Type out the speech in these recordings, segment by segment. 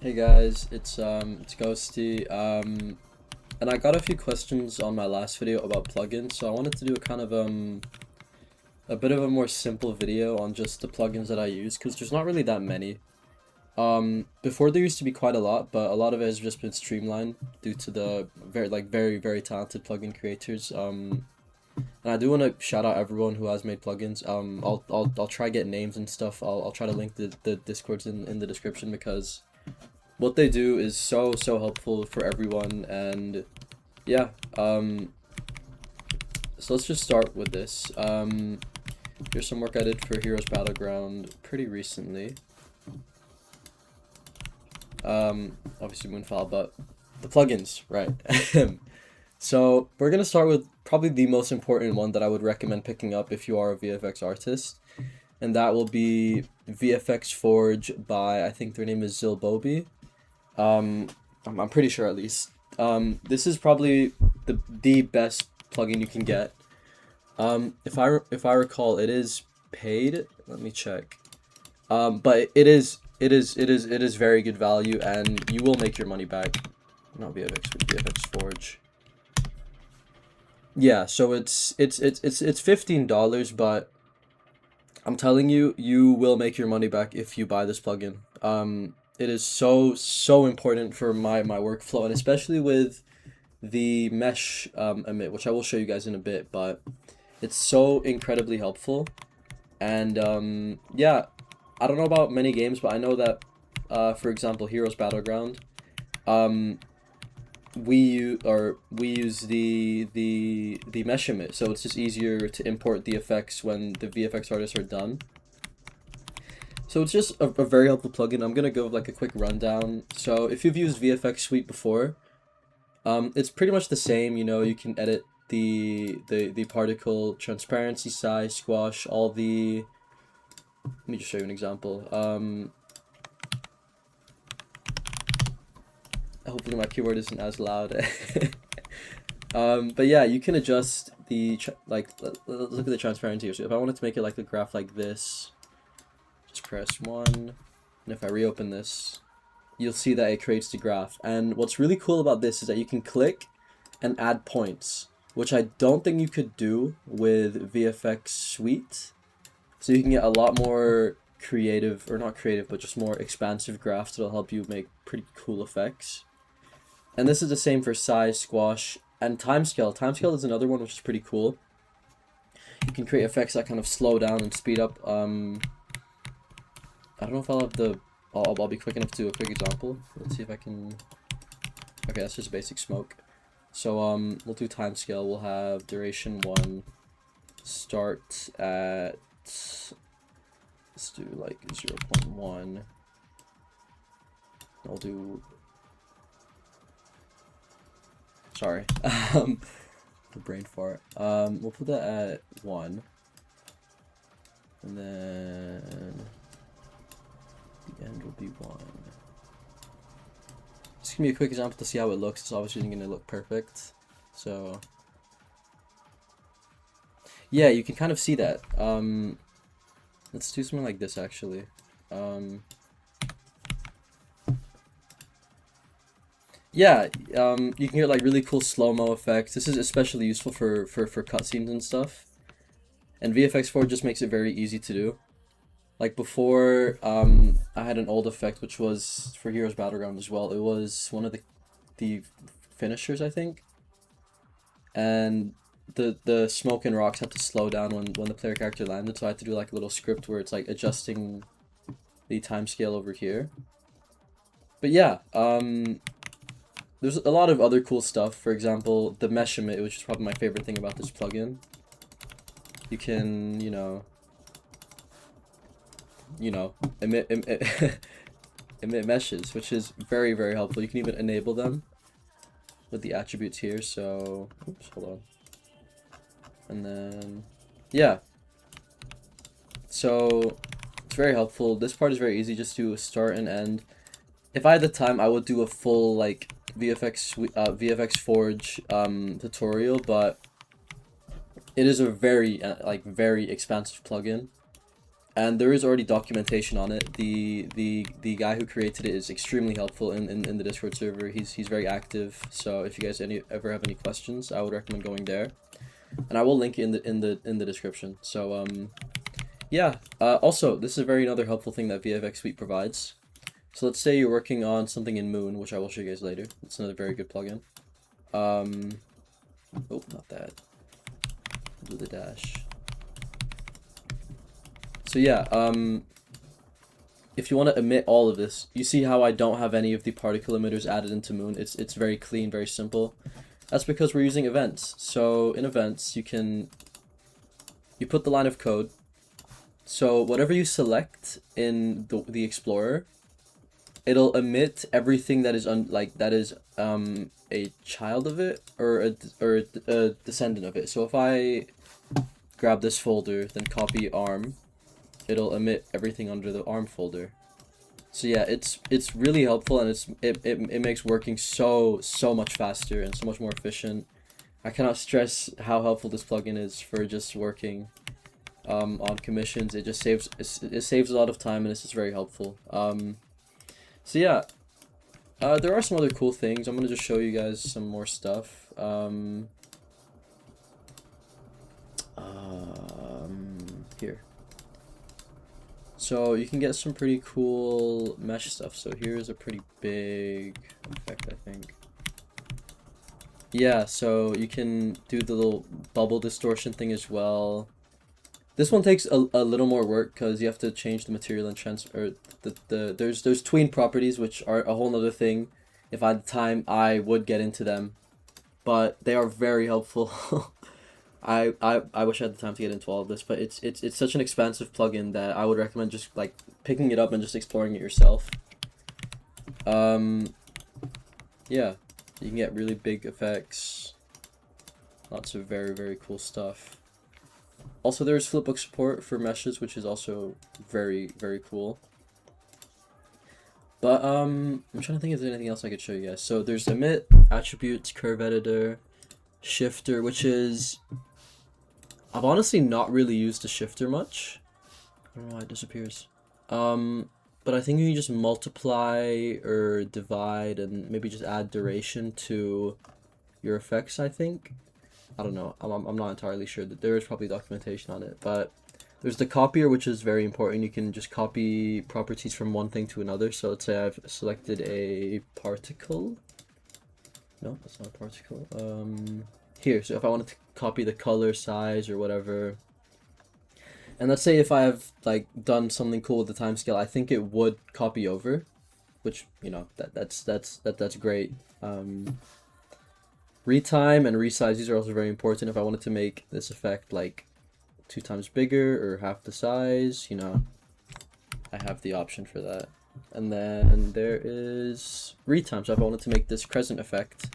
Hey guys, it's Ghosty. And I got a few questions on my last video about plugins, so I wanted to do a kind of a bit of a more simple video on just the plugins that I use, because there's not really that many. Before there used to be quite a lot, but a lot of it has just been streamlined due to the very talented plugin creators. And I do want to shout out everyone who has made plugins. I'll try get names and stuff. I'll try to link the discords in the description because what they do is so helpful for everyone. And yeah, so let's just start with this. Here's some work I did for Heroes Battleground pretty recently. Obviously Moonfall, but the plugins, right? So we're gonna start with probably the most important one that I would recommend picking up if you are a VFX artist, and that will be VFX Forge by, I think their name is Zilbobi. Um, I'm pretty sure at least. This is probably the best plugin you can get. If I recall, it is paid. Let me check. But it is very good value, and you will make your money back. Not VFX, but VFX Forge. Yeah, so it's $15, but I'm telling you, you will make your money back if you buy this plugin. It is so important for my workflow, and especially with the mesh emit, which I will show you guys in a bit, but it's so incredibly helpful. And yeah, I don't know about many games, but I know that for example, Heroes Battleground, um, we use the mesh emit, so it's just easier to import the effects when the VFX artists are done. So it's just a very helpful plugin. I'm gonna go like a quick rundown. So if you've used VFX Suite before, it's pretty much the same. You know, you can edit the particle transparency, size, squash, all the. Let me just show you an example. Hopefully my keyboard isn't as loud. But yeah, you can adjust the look at the transparency here. So if I wanted to make it like a graph like this, just press 1, and if I reopen this, you'll see that it creates the graph. And what's really cool about this is that you can click and add points, which I don't think you could do with VFX Suite. So you can get a lot more creative, or not creative, but just more expansive graphs that'll help you make pretty cool effects. And this is the same for size, squash, and timescale. Timescale is another one which is pretty cool. You can create effects that kind of slow down and speed up. I don't know if I'll have the. I'll be quick enough to do a quick example. Let's see if I can. Okay, that's just basic smoke. So we'll do timescale. We'll have duration 1. Start at. Let's do like 0.1. I'll do. Sorry, the brain fart. We'll put that at 1, and then the end will be 1. Just give me a quick example to see how it looks. It's obviously going to look perfect. So yeah, you can kind of see that. Let's do something like this actually. Yeah, you can get like really cool slow-mo effects. This is especially useful for cutscenes and stuff. And VFX 4 just makes it very easy to do. Like before, I had an old effect which was for Heroes Battleground as well. It was one of the finishers, I think. And the smoke and rocks had to slow down when the player character landed, so I had to do like a little script where it's like adjusting the time scale over here. But yeah, there's a lot of other cool stuff. For example, the mesh emit, which is probably my favorite thing about this plugin. You can, emit emit meshes, which is very helpful. You can even enable them with the attributes here. So, oops, hold on. And then, yeah. So it's very helpful. This part is very easy, just to start and end. If I had the time, I would do a full like VFX Forge tutorial, but it is a very very expansive plugin. and there is already documentation on it. The guy who created it is extremely helpful in the Discord server. He's very active. So if you guys ever have any questions, I would recommend going there, and I will link it in the description. So yeah. Also, this is a very another helpful thing that VFX Suite provides. So let's say you're working on something in Moon, which I will show you guys later. It's another very good plugin. Oh, not that. Do the dash. So yeah, if you want to emit all of this, you see how I don't have any of the particle emitters added into Moon. It's very clean, very simple. That's because we're using events. So in events, you put the line of code. So whatever you select in the Explorer, it'll emit everything that is a child of it or a descendant of it. So if I grab this folder, then copy ARM, it'll emit everything under the ARM folder. So yeah, it's really helpful, and it makes working so much faster and so much more efficient. I cannot stress how helpful this plugin is for just working on commissions. It just saves a lot of time, and it's just very helpful. So yeah, there are some other cool things. I'm gonna just show you guys some more stuff. Here. So you can get some pretty cool mesh stuff. So here's a pretty big effect, I think. Yeah, so you can do the little bubble distortion thing as well. This one takes a little more work because you have to change the material and transfer there's tween properties, which are a whole nother thing. If I had the time, I would get into them, but they are very helpful. I wish I had the time to get into all of this, but it's such an expansive plugin that I would recommend just like picking it up and just exploring it yourself. Yeah, you can get really big effects, lots of very cool stuff. Also, there's flipbook support for meshes, which is also very cool. But I'm trying to think if there's anything else I could show you guys. So there's emit, attributes, curve editor, shifter, which is, I've honestly not really used the shifter much. I don't know why it disappears. But I think you can just multiply or divide and maybe just add duration to your effects, I think. I don't know. I'm not entirely sure. That there is probably documentation on it, but there's the copier, which is very important. You can just copy properties from one thing to another. So let's say I've selected a particle. No, that's not a particle. Here. So if I wanted to copy the color, size, or whatever, and let's say if I have like done something cool with the timescale, I think it would copy over, which, you know, that's great. Retime and resize, these are also very important. If I wanted to make this effect like 2 times bigger or half the size, you know, I have the option for that. And then there is retime. So if I wanted to make this crescent effect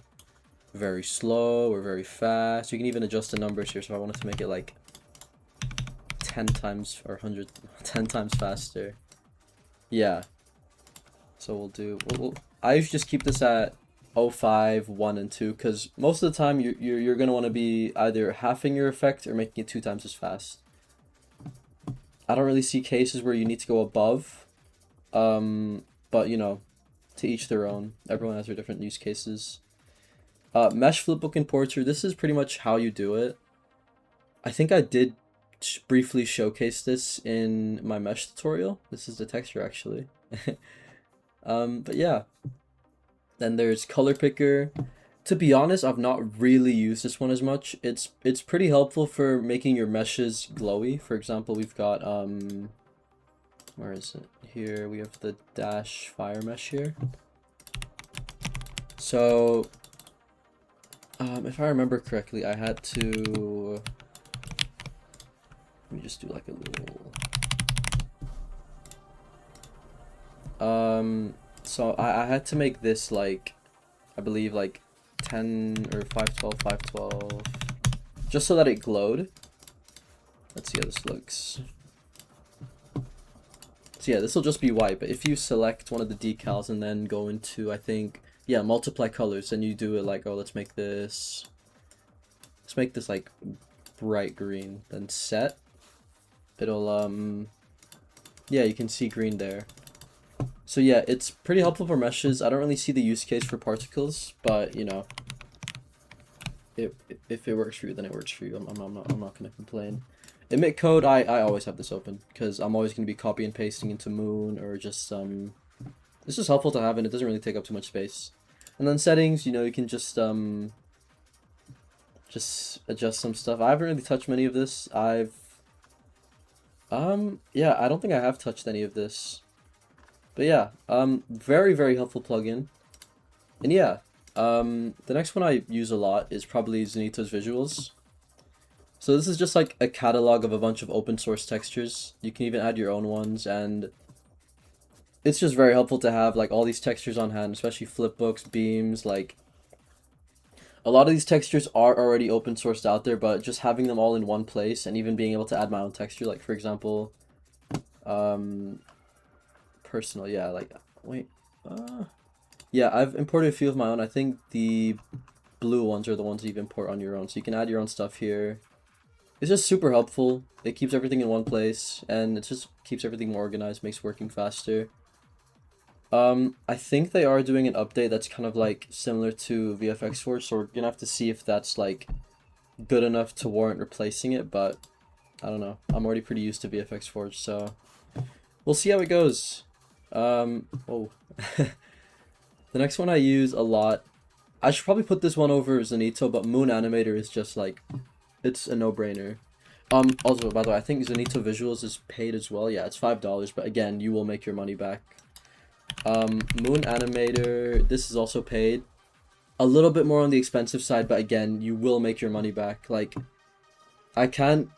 very slow or very fast, you can even adjust the numbers here. So if I wanted to make it like 10 times or 10 times faster, yeah. So I usually just keep this at 0.5, 1, and 2, because most of the time you're gonna want to be either halving your effect or making it 2 times as fast. I don't really see cases where you need to go above, but you know, to each their own. Everyone has their different use cases. Mesh, flipbook, importer. This is pretty much how you do it. I think I did briefly showcase this in my mesh tutorial. This is the texture actually. But yeah. Then there's color picker. To be honest, I've not really used this one as much. It's pretty helpful for making your meshes glowy. For example, we've got where is it? Here we have the dash fire mesh here. So if I remember correctly, I had to, let me just do like a little so I had to make this like, I believe like 10 or 512, just so that it glowed. Let's see how this looks. So yeah, this will just be white, but if you select one of the decals and then go into, I think, yeah, multiply colors, and you do it like, oh, let's make this like bright green, then set, it'll Yeah, you can see green there. So yeah, it's pretty helpful for meshes. I don't really see the use case for particles, but you know, if it works for you, then it works for you. I'm not gonna complain. Emit code, I always have this open because I'm always gonna be copy and pasting into Moon or just This is helpful to have and it doesn't really take up too much space. And then settings, you know, you can just adjust some stuff. I haven't really touched many of this. Yeah, I don't think I have touched any of this. But yeah, very, very helpful plugin. And yeah, the next one I use a lot is probably Zenito's visuals. So this is just like a catalog of a bunch of open source textures. You can even add your own ones, and it's just very helpful to have like all these textures on hand, especially flipbooks, beams, like a lot of these textures are already open sourced out there, but just having them all in one place and even being able to add my own texture, like for example, personal, yeah, like, wait, yeah, I've imported a few of my own. I think the blue ones are the ones that you import on your own, so you can add your own stuff here. It's just super helpful. It keeps everything in one place, and it just keeps everything more organized, makes working faster. I think they are doing an update that's kind of like similar to VFX Forge, so we're gonna have to see if that's like good enough to warrant replacing it, but I don't know. I'm already pretty used to VFX Forge, so we'll see how it goes. Oh. The next one I use a lot, I should probably put this one over Zenito, but Moon Animator is just like, it's a no-brainer. Also, by the way, I think Zenito Visuals is paid as well. Yeah, it's $5, but again, you will make your money back. Moon Animator, this is also paid. A little bit more on the expensive side, but again, you will make your money back. Like, I can't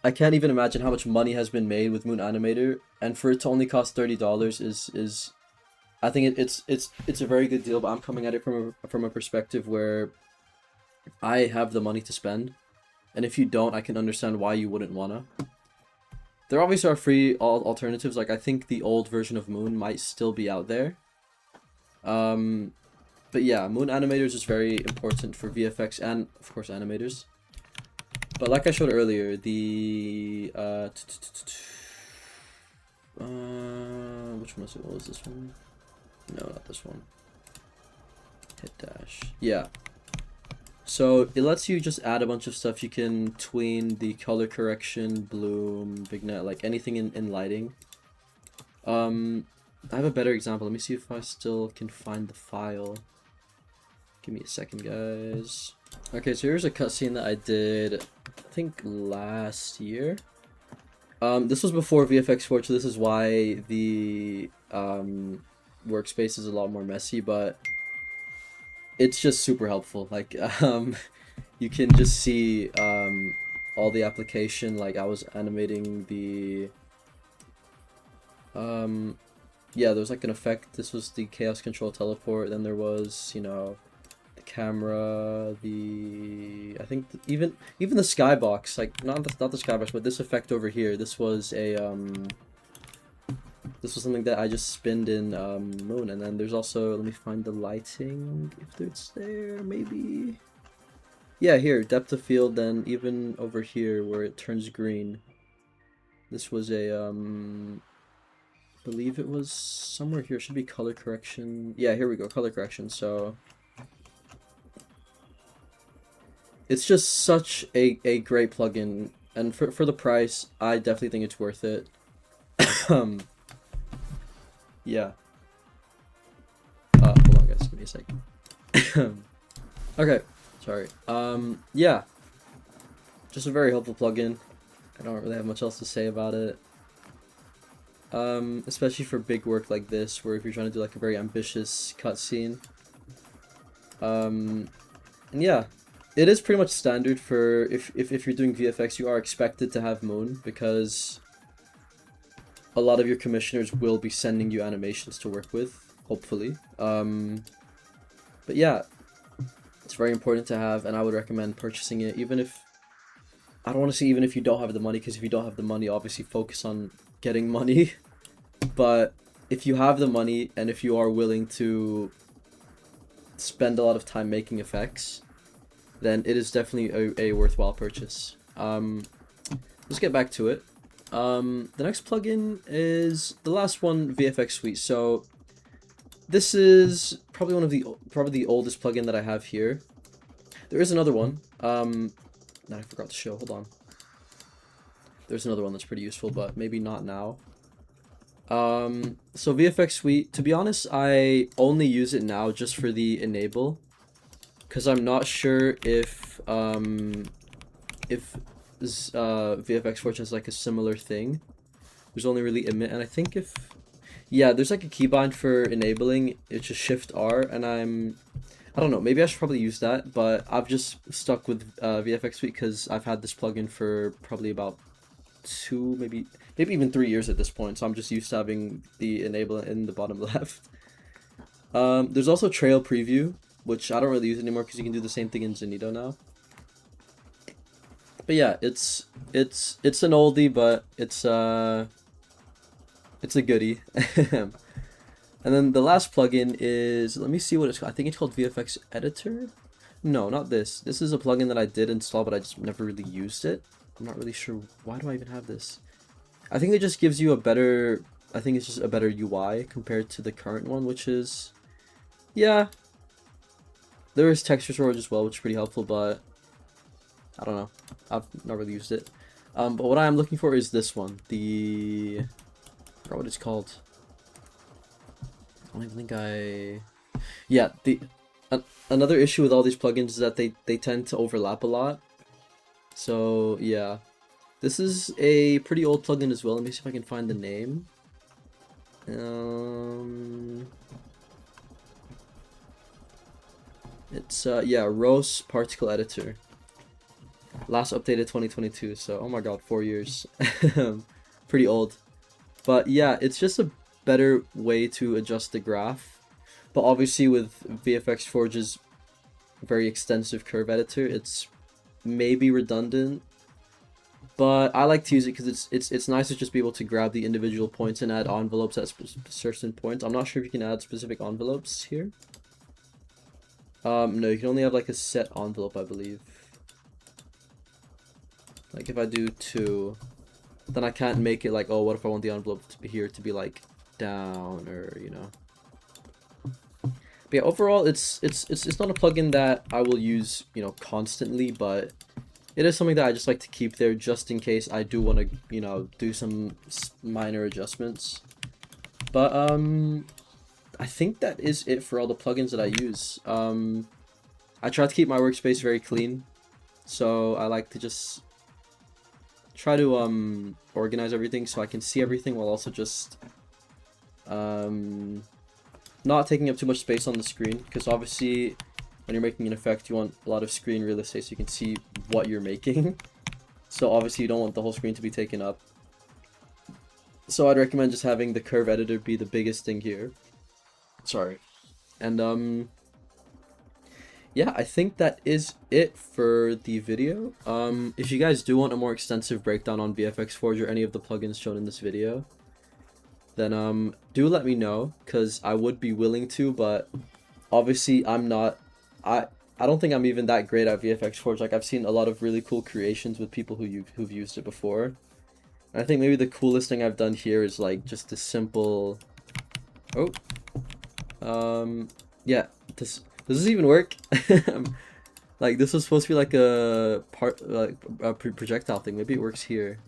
even imagine how much money has been made with Moon Animator, and for it to only cost $30 is I think it's a very good deal, but I'm coming at it from a perspective where I have the money to spend, and if you don't, I can understand why you wouldn't wanna. There obviously are free alternatives. Like I think the old version of Moon might still be out there. But yeah, Moon Animators is very important for VFX and of course animators. But like I showed earlier, the which one was it? What was this one? No, not this one. Hit dash. Yeah. So it lets you just add a bunch of stuff. You can tween the color correction, bloom, vignette, like anything in lighting. I have a better example. Let me see if I still can find the file. Give me a second, guys. Okay, so here's a cutscene that I did, I think last year. This was before VFX Forge, so this is why the workspace is a lot more messy, but it's just super helpful. Like you can just see all the application. Like I was animating the yeah, there was like an effect. This was the chaos control teleport. Then there was, you know, the camera, the I think even the skybox, like not the skybox, but this effect over here. This was a this was something that I just spinned in Moon. And then there's also, let me find the lighting, if it's there, maybe. Yeah, here, depth of field, then even over here where it turns green. This was a, I believe it was somewhere here, it should be color correction. Yeah, here we go, color correction, so. It's just such a great plugin, and for the price, I definitely think it's worth it. Yeah. Hold on, guys. Give me a second. Okay. Sorry. Yeah. Just a very helpful plugin. I don't really have much else to say about it. Especially for big work like this, where if you're trying to do like a very ambitious cutscene. And yeah, it is pretty much standard for if you're doing VFX, you are expected to have Moon because a lot of your commissioners will be sending you animations to work with, hopefully. But yeah, it's very important to have, and I would recommend purchasing it, even if, I don't want to say even if you don't have the money, because if you don't have the money, obviously focus on getting money. But if you have the money, and if you are willing to spend a lot of time making effects, then it is definitely a worthwhile purchase. Let's get back to it. The next plugin is the last one, VFX Suite. So this is probably the oldest plugin that I have here. There is another one. That I forgot to show. Hold on. There's another one that's pretty useful, but maybe not now. So VFX Suite, to be honest, I only use it now just for the enable, because I'm not sure if VFX Forge has like a similar thing. There's only really emit, and I think yeah, there's like a keybind for enabling. It's just Shift R, and I don't know, maybe I should probably use that, but I've just stuck with VFX Suite because I've had this plugin for probably about 2, maybe even 3 years at this point, so I'm just used to having the enable in the bottom left. There's also Trail Preview, which I don't really use anymore because you can do the same thing in Zenito now. But yeah, it's an oldie, but it's a goodie. And then the last plugin is, let me see what it's called. I think it's called VFX Editor. No, not this. This is a plugin that I did install, but I just never really used it. I'm not really sure, why do I even have this? I think it just gives you a better, I think it's just a better UI compared to the current one, which is, yeah. There is texture storage as well, which is pretty helpful, but I don't know. I've not really used it. But what I am looking for is this one. I forgot what it's called. I don't even think yeah, another issue with all these plugins is that they tend to overlap a lot. So yeah, this is a pretty old plugin as well. Let me see if I can find the name. It's yeah, ROS Particle Editor. Last updated 2022. So oh my god, 4 years. Pretty old. But yeah, it's just a better way to adjust the graph. But obviously with VFX Forge's very extensive curve editor, it's maybe redundant, but I like to use it because it's nice to just be able to grab the individual points and add envelopes at certain points. I'm not sure if you can add specific envelopes here. No, you can only have like a set envelope, I believe. Like if I do 2, then I can't make it like, oh, what if I want the envelope to be here to be like down, or you know. But yeah, overall, it's not a plugin that I will use, you know, constantly, but it is something that I just like to keep there just in case I do want to, you know, do some minor adjustments. But I think that is it for all the plugins that I use. I try to keep my workspace very clean, so I like to just try to organize everything so I can see everything while also just not taking up too much space on the screen, because obviously when you're making an effect you want a lot of screen real estate so you can see what you're making. So obviously you don't want the whole screen to be taken up. So I'd recommend just having the curve editor be the biggest thing here. Sorry. And yeah, I think that is it for the video. If you guys do want a more extensive breakdown on VFX Forge or any of the plugins shown in this video, then do let me know, because I would be willing to, but obviously I'm not, I don't think I'm even that great at VFX Forge. Like, I've seen a lot of really cool creations with people who've used it before. And I think maybe the coolest thing I've done here is like just a simple, yeah, does this even work? Like, this was supposed to be like a projectile thing. Maybe it works here.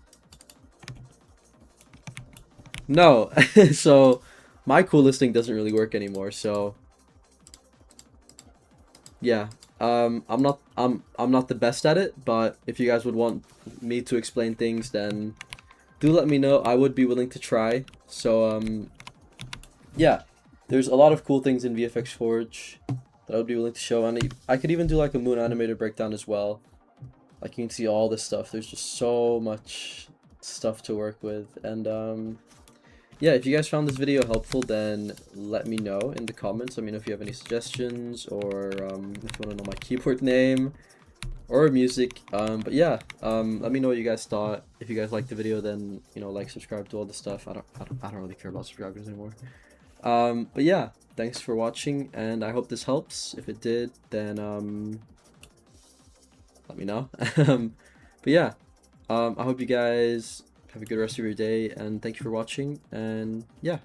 No. So my coolest thing doesn't really work anymore, so yeah. I'm not the best at it, but if you guys would want me to explain things, then do let me know. I would be willing to try. So yeah, there's a lot of cool things in VFX Forge that I would be willing to show, and I could even do like a Moon Animator breakdown as well. Like, you can see all this stuff. There's just so much stuff to work with. And yeah, if you guys found this video helpful, then let me know in the comments. Let me know if you have any suggestions, or if you want to know my keyboard name or music. But yeah, let me know what you guys thought. If you guys liked the video, then, you know, like, subscribe, to all the stuff. I don't really care about subscribers anymore. But yeah, thanks for watching, and I hope this helps. If it did, then let me know. But yeah, I hope you guys have a good rest of your day, and thank you for watching, and yeah.